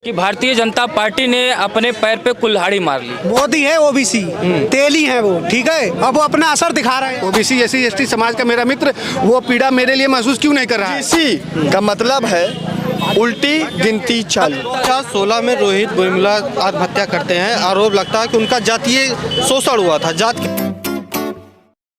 कि भारतीय जनता पार्टी ने अपने पैर पे कुल्हाड़ी मार ली। मोदी है ओबीसी, तेली है वो, ठीक है। अब वो अपना असर दिखा रहे हैं। ओबीसी एससी एसटी समाज का मेरा मित्र वो पीड़ा मेरे लिए महसूस क्यों नहीं कर रहा है? इसी का मतलब है उल्टी गिनती चालू। 2016 में रोहित वेमुला आत्महत्या करते हैं। आरोप लगता है कि उनका जातीय शोषण हुआ था।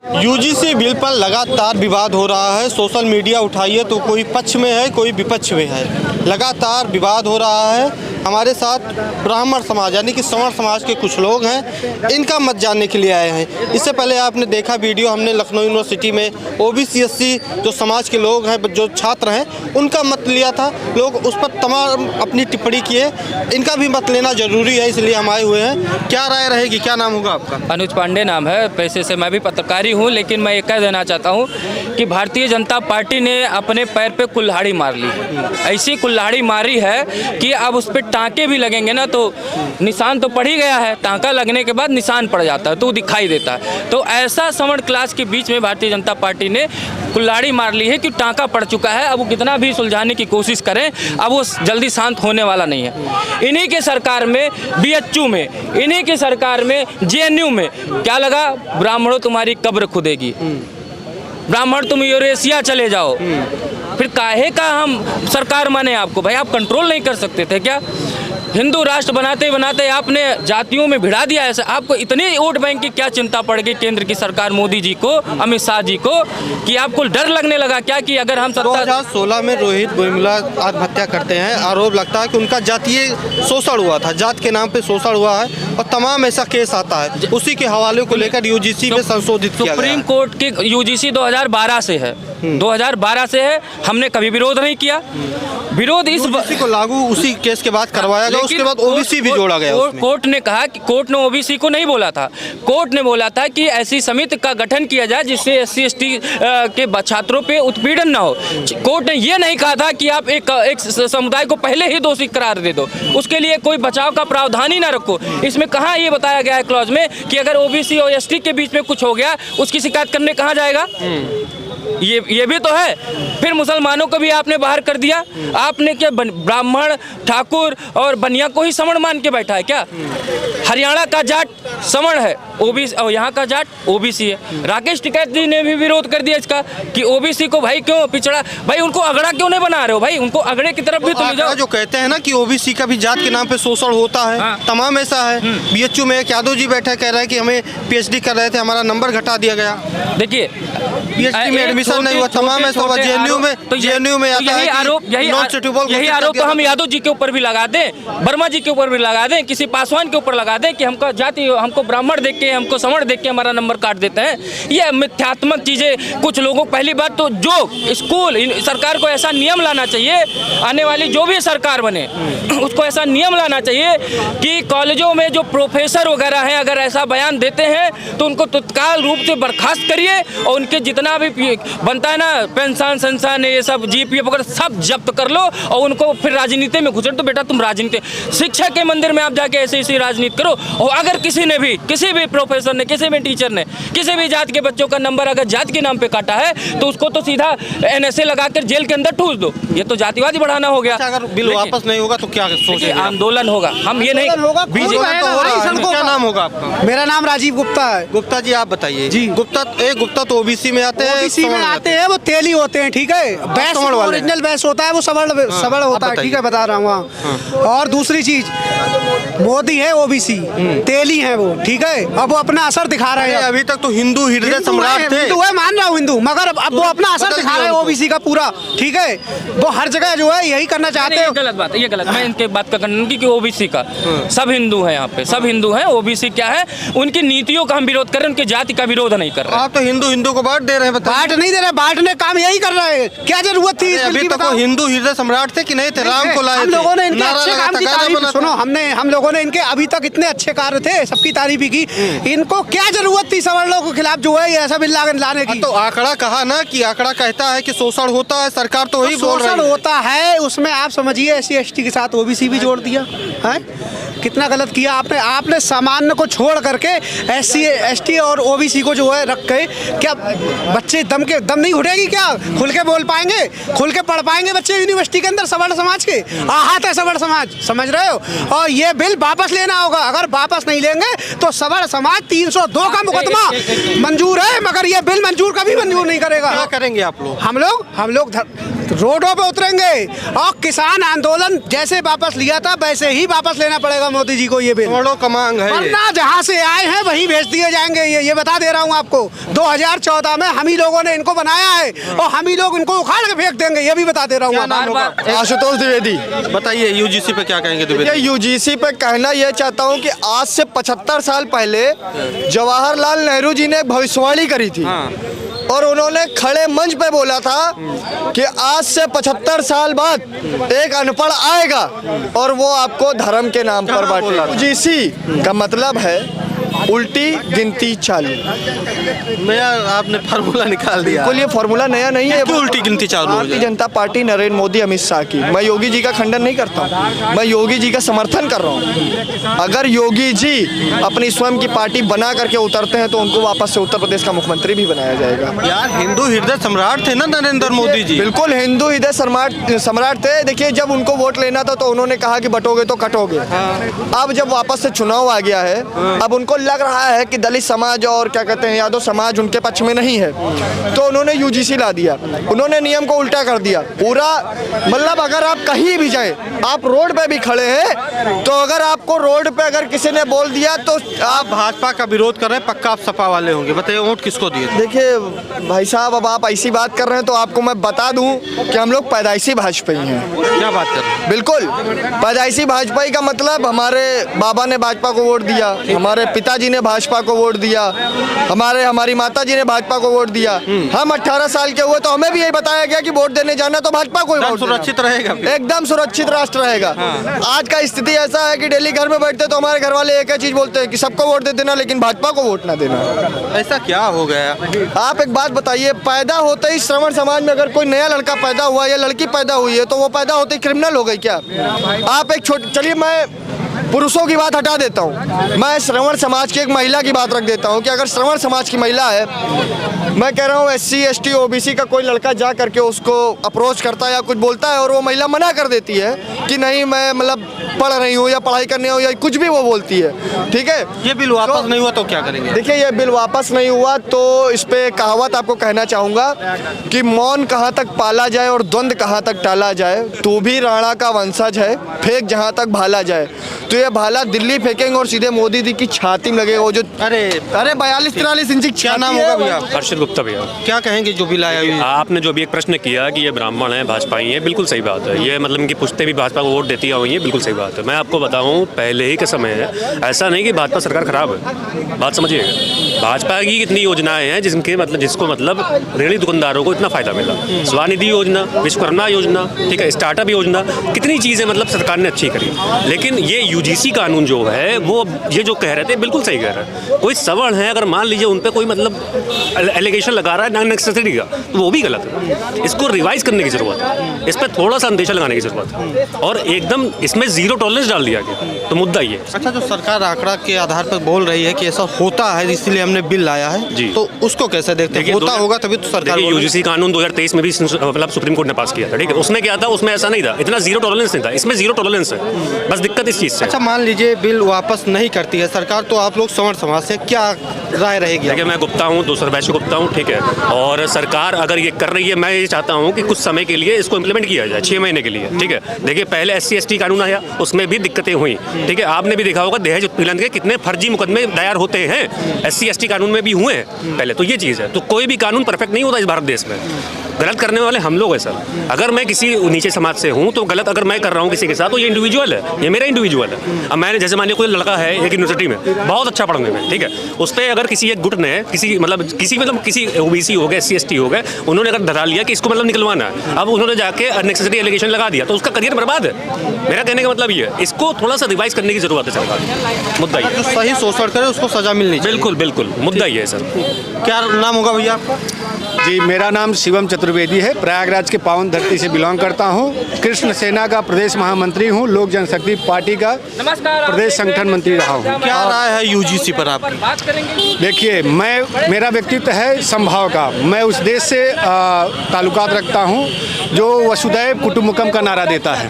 यूजीसी बिल पर लगातार विवाद हो रहा है। सोशल मीडिया उठाइए तो कोई पक्ष में है, कोई विपक्ष में है। लगातार विवाद हो रहा है। हमारे साथ ब्राह्मण समाज यानी कि सवर्ण समाज के कुछ लोग हैं, इनका मत जानने के लिए आए हैं। इससे पहले आपने देखा वीडियो, हमने लखनऊ यूनिवर्सिटी में ओबीसी एससी जो समाज के लोग हैं, जो छात्र हैं, उनका मत लिया था। लोग उस पर तमाम अपनी टिप्पणी किए। इनका भी मत लेना जरूरी है, इसलिए हम आए हुए हैं। क्या राय रहेगी? क्या नाम होगा आपका? अनुज पांडे नाम है। पैसे से मैं भी पत्रकार ही हूँ, लेकिन मैं ये कह देना चाहता हूँ कि भारतीय जनता पार्टी ने अपने पैर पे कुल्हाड़ी मार ली। ऐसी कुल्हाड़ी मारी है कि अब उस पर टाँके भी लगेंगे ना तो निशान तो पड़ ही गया है। टाँका लगने के बाद निशान पड़ जाता है तो दिखाई देता है। तो ऐसा सवर्ण क्लास के बीच में भारतीय जनता पार्टी ने कुल्हाड़ी मार ली है कि टाँका पड़ चुका है। अब वो कितना भी सुलझाने की कोशिश करें, अब वो जल्दी शांत होने वाला नहीं है। इन्हीं के सरकार में बीएचयू में, इन्हीं की सरकार में जेएनयू में क्या लगा? ब्राह्मणों तुम्हारी कब्र खुदेगी, ब्राह्मण तुम यूरेशिया चले जाओ। फिर काहे का हम सरकार माने आपको? भाई आप कंट्रोल नहीं कर सकते थे क्या? हिंदू राष्ट्र बनाते बनाते आपने जातियों में भिड़ा दिया। ऐसा आपको इतनी वोट बैंक की क्या चिंता पड़ गई केंद्र की सरकार मोदी जी को, अमित शाह जी को, कि आपको डर लगने लगा क्या कि अगर हम 2016 में रोहित वेमुला आत्महत्या करते हैं। आरोप लगता है कि उनका जातीय शोषण हुआ था, जात के नाम पे शोषण हुआ है और तमाम ऐसा केस आता है। उसी के हवाले को लेकर यूजीसी में संशोधित किया गया। सुप्रीम कोर्ट की यूजीसी 2012 से है, 2012 से है। हमने कभी विरोध नहीं किया। विरोध इस को लागू उसी केस के बाद करवाया गया, उसके बाद ओबीसी भी जोड़ा गया। कोर्ट ने कहा कि कोर्ट ने ओबीसी को नहीं बोला था। कोर्ट ने बोला था कि ऐसी समिति का गठन किया जाए जिससे एससी एसटी के छात्रों पे उत्पीड़न ना हो। कोर्ट ने ये नहीं कहा था कि आप एक समुदाय को पहले ही दोषी करार दे दो, उसके लिए कोई बचाव का प्रावधान ही ना रखो। इसमें कहाँ ये बताया गया है क्लॉज में कि अगर ओबीसी और एसटी के बीच में कुछ हो गया उसकी शिकायत करने कहाँ जाएगा? ये भी तो है। फिर मुसलमानों को भी आपने बाहर कर दिया। आपने क्या ब्राह्मण, ठाकुर और बनिया को ही सवर्ण मान के बैठा है क्या? हरियाणा का जाट सवर्ण है, ओबीसी, और यहाँ का जाट ओबीसी है। राकेश टिकैत जी ने भी विरोध कर दिया इसका कि ओबीसी को भाई क्यों पिछड़ा, भाई उनको अगड़ा क्यों नहीं बना रहे हो? भाई उनको अगड़े की तरफ भी तो ले जाओ। जो कहते हैं ना कि ओबीसी का भी जात के नाम पे शोषण होता है। हाँ। तमाम ऐसा है। बीएचयू में एक यादव जी बैठा कह रहा है कि हमें पीएचडी कर रहे थे, हमारा नंबर घटा दिया गया। देखिए पीएचडी में एडमिशन नहीं हुआ, तमाम ऐसा हुआ। जेएनयू में आता है। यही आरोप तो हम यादव जी के ऊपर भी लगा दें, वर्मा जी के ऊपर भी लगा दें, किसी पासवान के ऊपर लगा दें कि हमको जाति, हमको ब्राह्मण देख के, हमको सवर्ण देख के हमारा नंबर काट देते हैं। ये मिथ्यात्मक चीजें कुछ लोगों। पहली बात तो जो स्कूल, सरकार को ऐसा नियम लाना चाहिए, आने वाली जो भी सरकार बने उसको ऐसा नियम लाना चाहिए कि कॉलेजों में जो प्रोफेसर वगैरह हैं अगर ऐसा बयान देते हैं तो उनको तत्काल रूप से बर्खास्त करिए और उनके जितना भी बनता है ना पेंशन संस्थान, ये सब जीपीएफ वगैरह सब जब्त कर लो और उनको फिर राजनीति में घुसड़। तो बेटा तुम राजनीति, शिक्षा के मंदिर में आप जाके ऐसी राजनीति करो। और अगर किसी ने भी, किसी भी प्रोफेसर ने, किसी भी टीचर ने किसी भी जात के बच्चों का नंबर अगर जात के नाम पे काटा है तो उसको तो सीधा एनएसए लगाकर जेल के अंदर ठूस दो। ये तो जातिवादी बढ़ाना हो गया। अगर बिल वापस नहीं होगा तो क्या सोचेंगे? आंदोलन होगा। हम ये नहीं, क्या नाम होगा आपका? मेरा नाम राजीव गुप्ता है। गुप्ता जी आप बताइए जी। गुप्ता तो ओबीसी में आते हैं। ओबीसी में आते हैं, वो तेली होते हैं, ठीक है। बैस ओरिजिनल बैस होता है, वो सवर्ण होता है, ठीक है, बता रहा हूँ। और दूसरी चीज, मोदी है ओबीसी, तेली है वो, ठीक है। अब वो अपना असर दिखा रहे हैं। अभी तक तो हिंदू हृदय सम्राट थे। हिंदू है, मान रहा हूँ हिंदू, मगर अब वो अपना असर दिखा रहे हैं ओबीसी का पूरा, ठीक है। वो हर जगह जो है यही करना चाहते हैं। गलत बात है, ये गलत। मैं इनके बात का खंडन की ओबीसी का सब हिंदू है, यहाँ पे सब हिंदू हैं। ओबीसी क्या है, उनकी नीतियों का हम विरोध कर रहे हैं, उनकी जाति का विरोध नहीं कर रहे। आप तो हिंदू को बांट दे रहे हैं। बांट नहीं दे रहे, बांटने काम यही कर रहे हैं। क्या जरूरत थी? अभी तक वो हिंदू हृदय सम्राट थे कि नहीं थे? राम को लाए थे, हम लोगों ने इनके अच्छे काम की तारीफ, सुनो, हम लोगों ने इनके अभी तक इतने अच्छे कार्य थे, सबकी तारीफ की। इनको क्या जरूरत थी सवर्णों के खिलाफ जो है ये ऐसा बिल लाने की? तो आंकड़ा कहा ना कि आंकड़ा कहता है कि शोषण होता है, सरकार तो वही बोल रही है। शोषण होता है, उसमें आप समझिए एससी एसटी के साथ ओबीसी भी जोड़ दिया है। कितना गलत किया आपने। सामान्य को छोड़ करके एससी एसटी और ओबीसी को जो है रख के, क्या बच्चे दम नहीं घुटेगी क्या? खुल के बोल पाएंगे, खुल के पढ़ पाएंगे बच्चे यूनिवर्सिटी के अंदर सवर्ण समाज के? आहत है सवर्ण समाज, समझ रहे हो? और ये बिल वापस लेना होगा। अगर वापस नहीं लेंगे तो सवर्ण समाज 302 का मुकदमा मंजूर है, मगर ये बिल मंजूर कभी मंजूर नहीं करेगा। क्या करेंगे आप लोग? हम लोग रोडों पे उतरेंगे और किसान आंदोलन जैसे वापस लिया था वैसे ही वापस लेना पड़ेगा मोदी जी को ये बिल। करोड़ों का मांग है ये। वरना जहाँ से आए हैं वहीं भेज दिए जाएंगे। ये बता दे रहा हूँ आपको। 2014 में हम ही लोगों ने इनको बनाया है और हम ही लोग इनको उखाड़ के फेंक देंगे, ये भी बता दे रहा हूँ। आशुतोष द्विवेदी। बताइए यूजीसी पे क्या कहेंगे द्विवेदी? ये यूजीसी पे कहना यह चाहता हूँ कि आज से 75 साल पहले जवाहरलाल नेहरू जी ने भविष्यवाणी करी थी और उन्होंने खड़े मंच पे बोला था कि आज से 75 साल बाद एक अनपढ़ आएगा और वो आपको धर्म के नाम पर बांटेगा। यूजीसी का मतलब है उल्टी गिनती चालू। नया आपने फार्मूला निकाल दिया। बिल्कुल, ये फार्मूला नया नहीं है। क्यों उल्टी गिनती चालू हो भारतीय जाए? जनता पार्टी नरेंद्र मोदी अमित शाह की, मैं योगी जी का खंडन नहीं करता हूँ, मैं योगी जी का समर्थन कर रहा हूँ। अगर योगी जी अपनी स्वयं की पार्टी बना करके उतरते हैं तो उनको वापस से उत्तर प्रदेश का मुख्यमंत्री भी बनाया जाएगा। यार हिंदू हृदय सम्राट थे ना नरेंद्र मोदी जी। बिल्कुल हिंदू हृदय सम्राट थे। देखिए, जब उनको वोट लेना था तो उन्होंने कहा कि बटोगे तो कटोगे। अब जब वापस से चुनाव आ गया है, अब उनको लग रहा है कि दलित समाज और क्या कहते हैं यादव समाज उनके पक्ष में नहीं है, तो उन्होंने यूजीसी ला दिया। उन्होंने नियम को उल्टा कर दिया पूरा। मतलब अगर आप कहीं भी जाएं, आप रोड पे भी खड़े हैं तो अगर आपको रोड पे अगर किसी ने बोल दिया तो आप भाजपा का विरोध कर रहे हैं, पक्का आप सपा वाले होंगे। बताइए वोट किसको दिए? देखिए भाई साहब, अब आप ऐसी बात कर रहे हैं तो आपको मैं बता दूं कि हम लोग पैदाइशी भाजपाई हैं। क्या बात कर रहे हैं? बिल्कुल, पैदाइशी भाजपाई का मतलब हमारे बाबा ने भाजपा को वोट दिया, हमारे पिताजी ने भाजपा को वोट दिया, हमारी माता जी ने भाजपा को वोट दिया। हम 18 साल के हुए तो हमें भी यही बताया गया कि वोट देने जाना तो भाजपा को ही वोट देना। सुरक्षित रहेगा, एकदम सुरक्षित राष्ट्र रहेगा। आज का स्थिति ऐसा है कि डेली घर में बैठते तो हमारे घर वाले एक ही चीज बोलते हैं कि सबको वोट दे देना लेकिन भाजपा को वोट ना देना। ऐसा क्या हो गया? आप एक बात बताइए, पैदा होते ही श्रवण समाज में अगर कोई नया लड़का पैदा हुआ या लड़की पैदा हुई है तो वो पैदा होते ही क्रिमिनल हो गई क्या? आप एक चलिए मैं पुरुषों की बात हटा देता हूँ, मैं श्रवण समाज की एक महिला की बात रख देता हूँ कि अगर श्रवण समाज की महिला है, मैं कह रहा हूँ SC ST OBC का कोई लड़का जा करके उसको अप्रोच करता है या कुछ बोलता है और वो महिला मना कर देती है कि नहीं मैं मतलब पढ़ रही हूँ या पढ़ाई करने हो या कुछ भी वो बोलती है, ठीक है। ये बिल वापस नहीं हुआ तो क्या करेंगे? देखिए, ये बिल वापस नहीं हुआ तो इस पे कहावत आपको कहना चाहूँगा कि मौन कहाँ तक पाला जाए और द्वंद्व कहाँ तक टाला जाए। तू भी राणा का वंशज है, फेंक जहाँ तक भाला जाए। तो ये भाला दिल्ली फेंकेंगे और सीधे मोदी जी की छाती में लगेगा। वो जो अरे 42-43 इंच की क्या नाम होगा भैया? हर्षित गुप्ता भैया। क्या कहेंगे जो बिल आया हुआ है? आपने जो भी एक प्रश्न किया कि ये ब्राह्मण है भाजपाई है, बिल्कुल सही बात है। ये मतलब इनकी पुश्तें भी भाजपा को वोट देती हुई है, बिल्कुल सही बात है। मैं आपको बताऊं, पहले ही के समय है, ऐसा नहीं कि भाजपा सरकार खराब है, बात समझिएगा। भाजपा की कितनी योजनाएं हैं जिसको मतलब रेहड़ी दुकानदारों को इतना फायदा मिला। स्वनिधि योजना, विश्वकर्मा योजना, ठीक है, स्टार्टअप योजना, कितनी चीज़ें मतलब सरकार ने अच्छी करी। लेकिन ये यूजीसी कानून जो है वो ये जो कह रहे थे बिल्कुल सही कह रहे हैं। कोई सवर्ण है, अगर मान लीजिए उन पर कोई मतलब एलिगेशन लगा रहा है नॉन नेसेसरी का, तो वो भी गलत है। इसको रिवाइज करने की जरूरत है, इस पर थोड़ा सा अंदेशा लगाने की जरूरत है और एकदम इसमें जीरो टॉलरेंस डाल दिया गया। तो मुद्दा ये। अच्छा, जो सरकार आंकड़ा के आधार पर बोल रही है कि ऐसा होता है इसलिए हमने बिल लाया है जी, तो उसको कैसे देखते हैं? होता होगा तभी तो सरकार। यूजीसी कानून 2023 में भी मतलब सुप्रीम कोर्ट ने पास किया था, ठीक है। उसमें क्या था, उसमें ऐसा नहीं था, इतना जीरो टॉलरेंस नहीं था। इसमें जीरो टॉलरेंस है, बस दिक्कत इस चीज़ से। अच्छा, मान लीजिए बिल वापस नहीं करती है सरकार, तो आप लोग सवर्ण समाज से क्या राय रहेगी? देखिए, मैं गुप्ता हूँ, दूसरा वैश्य गुप्ता हूँ, ठीक है। और सरकार अगर ये कर रही है, मैं ये चाहता हूँ कि कुछ समय के लिए इसको इम्प्लीमेंट किया जाए, 6 महीने के लिए, ठीक है। देखिए, पहले SC ST कानून आया, उसमें भी दिक्कतें हुई, ठीक है। आपने भी देखा होगा दहेज उत्पीड़न के कितने फर्जी मुकदमे दायर होते हैं, SC ST कानून में भी हुए हैं पहले। तो ये चीज़ है, तो कोई भी कानून परफेक्ट नहीं होता इस भारत देश में। गलत करने वाले हम लोग हैं सर। अगर मैं किसी नीचे समाज से हूँ तो गलत अगर मैं कर रहा हूँ किसी के साथ, तो ये इंडिविजुअल है, ये मेरा इंडिविजुअल है। अब मैंने जैसे मान लिया कोई लड़का है एक यूनिवर्सिटी में बहुत अच्छा पढ़ने में, ठीक है, उस पर अगर किसी एक गुट ने किसी OBC हो गए, SC ST हो गए, उन्होंने अगर धरा लिया कि इसको मतलब निकलवाना है, अब उन्होंने जाके अननेसेसरी एलिगेशन लगा दिया, तो उसका करियर बर्बाद है। मेरा कहने का मतलब ये है, इसको थोड़ा सा रिवाइज करने की जरूरत है सरकार। मुद्दा ये। जो सही शोषण करे उसको सजा मिलनी चाहिए। बिल्कुल बिल्कुल, मुद्दा ये है सर। क्या नाम होगा भैया? जी, मेरा नाम शिवम चतुर्वेदी है। प्रयागराज के पावन धरती से बिलोंग करता हूँ। कृष्ण सेना का प्रदेश महामंत्री हूँ। लोक जनशक्ति पार्टी का प्रदेश संगठन मंत्री रहा हूँ। क्या राय है यूजीसी पर आपकी? देखिए, मेरा व्यक्तित्व है समभाव का। मैं उस देश से ताल्लुकात रखता हूँ जो वसुधैव कुटुंबकम का नारा देता है।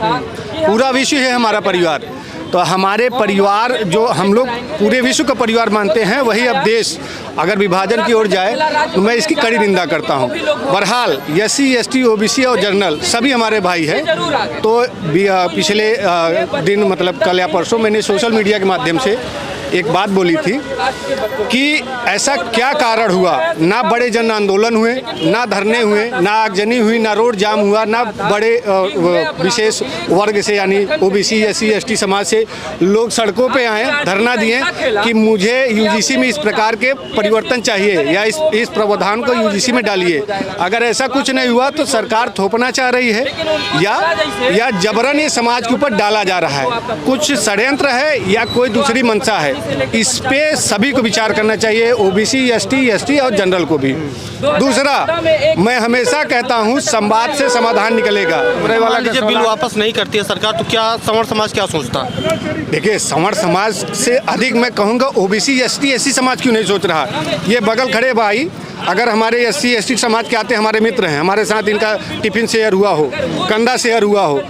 पूरा विश्व है हमारा परिवार। तो हमारे परिवार जो हम लोग पूरे विश्व का परिवार मानते हैं, वही अब देश अगर विभाजन की ओर जाए तो मैं इसकी कड़ी निंदा करता हूं। बहरहाल SC ST OBC और जनरल सभी हमारे भाई हैं। तो पिछले दिन मतलब कल या परसों मैंने सोशल मीडिया के माध्यम से एक बात बोली थी कि ऐसा क्या कारण हुआ, ना बड़े जन आंदोलन हुए, ना धरने हुए, ना आगजनी हुई, ना रोड जाम हुआ, ना बड़े विशेष वर्ग से यानी OBC SC ST समाज से लोग सड़कों पे आए, धरना दिए कि मुझे UGC में इस प्रकार के परिवर्तन चाहिए या इस प्रावधान को UGC में डालिए। अगर ऐसा कुछ नहीं हुआ तो सरकार थोपना चाह रही है या जबरन ये समाज के ऊपर डाला जा रहा है। कुछ षड्यंत्र है या कोई दूसरी मंशा है, इस पे सभी को विचार करना चाहिए, OBC ST ST और जनरल को भी। दूसरा, मैं हमेशा कहता हूँ संवाद से समाधान निकलेगा। लीजिए बिल वापस नहीं करती है सरकार तो क्या संवर्ण समाज क्या सोचता? देखिए, संवर्ण समाज से अधिक मैं कहूँगा OBC ST SC समाज क्यों नहीं सोच रहा। ये बगल खड़े भाई अगर हमारे SC ST समाज के आते हमारे मित्र हैं, हमारे साथ इनका टिफिन शेयर हुआ हो, कंधा शेयर हुआ हो,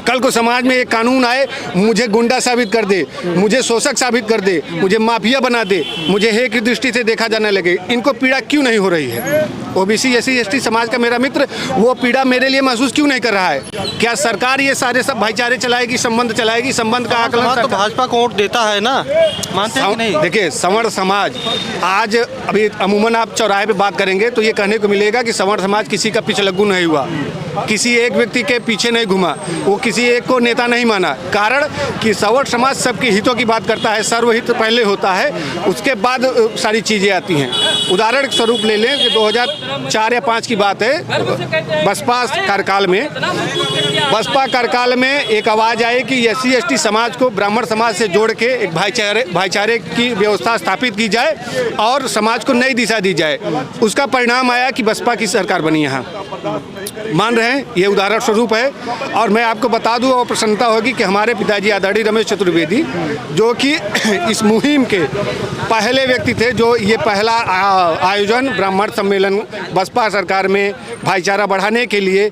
कल को समाज में एक कानून आए, मुझे गुंडा साबित कर दे, मुझे शोषक साबित कर दे, मुझे माफिया बना दे, मुझे हे की दृष्टि से देखा जाने लगे, इनको पीड़ा क्यों नहीं हो रही है? OBC SC ST समाज का मेरा मित्र वो पीड़ा मेरे लिए महसूस क्यों नहीं कर रहा है? क्या सरकार ये सारे सब भाईचारे चलाएगी, संबंध चलाएगी? संबंध का आकलन तो भाजपा को वोट देता है ना, मानते हैं कि नहीं? देखिए, सवर्ण समाज आज अभी अमूमन आप चौराहे पे बात करेंगे तो ये कहने को मिलेगा कि सवर्ण समाज किसी का पिछलग्गू नहीं हुआ, किसी एक व्यक्ति के पीछे नहीं घुमा, वो किसी एक को नेता नहीं माना। कारण कि सवर्ण समाज सबके हितों की बात करता है, सर्वहित पहले होता है, उसके बाद सारी चीज़ें आती हैं। उदाहरण के स्वरूप ले लें कि 2004 या 5 की बात है, बसपा कार्यकाल में एक आवाज़ आई कि SC ST समाज को ब्राह्मण समाज से जोड़ के एक भाईचारे की व्यवस्था स्थापित की जाए और समाज को नई दिशा दी जाए। उसका परिणाम आया कि बसपा की सरकार बनी। यहाँ मान रहे हैं, ये उदाहरण स्वरूप है। और मैं आपको बता दूं और प्रसन्नता होगी कि हमारे पिताजी आदरणीय रमेश चतुर्वेदी, जो कि इस मुहिम के पहले व्यक्ति थे, जो ये पहला आयोजन ब्राह्मण सम्मेलन बसपा सरकार में भाईचारा बढ़ाने के लिए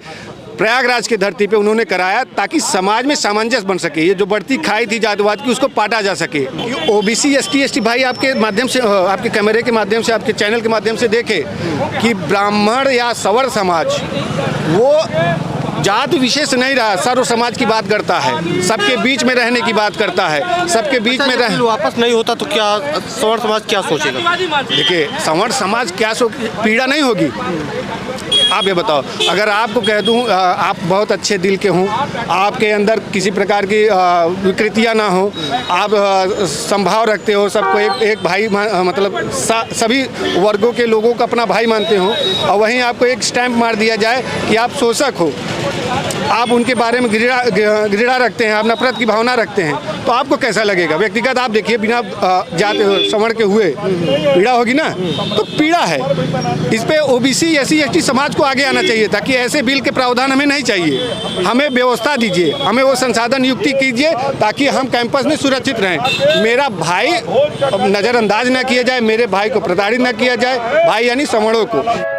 प्रयागराज की धरती पे उन्होंने कराया, ताकि समाज में सामंजस्य बन सके। ये जो बढ़ती खाई थी जातिवाद की, उसको पाटा जा सके। OBC ST ST भाई आपके माध्यम से, आपके कैमरे के माध्यम से, आपके चैनल के माध्यम से देखे कि ब्राह्मण या सवर्ण समाज वो जाति विशेष नहीं रहा, सर्व समाज की बात करता है, सबके बीच में रहने की बात करता है, सबके बीच में रह वापस नहीं होता तो क्या सवर्ण समाज क्या सोचेगा? देखिए, सवर्ण समाज क्या पीड़ा नहीं होगी। आप ये बताओ, अगर आपको कह दूं आप बहुत अच्छे दिल के हों, आपके अंदर किसी प्रकार की विकृतियां ना हो, आप संभाव रखते हो, सबको एक भाई मतलब सभी वर्गों के लोगों को अपना भाई मानते हो, और वहीं आपको एक स्टैंप मार दिया जाए कि आप शोषक हो, आप उनके बारे में घृणा रखते हैं, आप नफरत की भावना रखते हैं, तो आपको कैसा लगेगा? व्यक्तिगत आप देखिए, बिना जाति सवर्ण के हुए पीड़ा होगी ना, तो पीड़ा है। इस पे OBC SC ST समाज को आगे आना चाहिए, ताकि ऐसे बिल के प्रावधान हमें नहीं चाहिए। हमें व्यवस्था दीजिए, हमें वो संसाधन नियुक्ति कीजिए ताकि हम कैंपस में सुरक्षित रहें। मेरा भाई नज़रअंदाज न किया जाए, मेरे भाई को प्रताड़ित न किया जाए, भाई यानी सवर्णों को।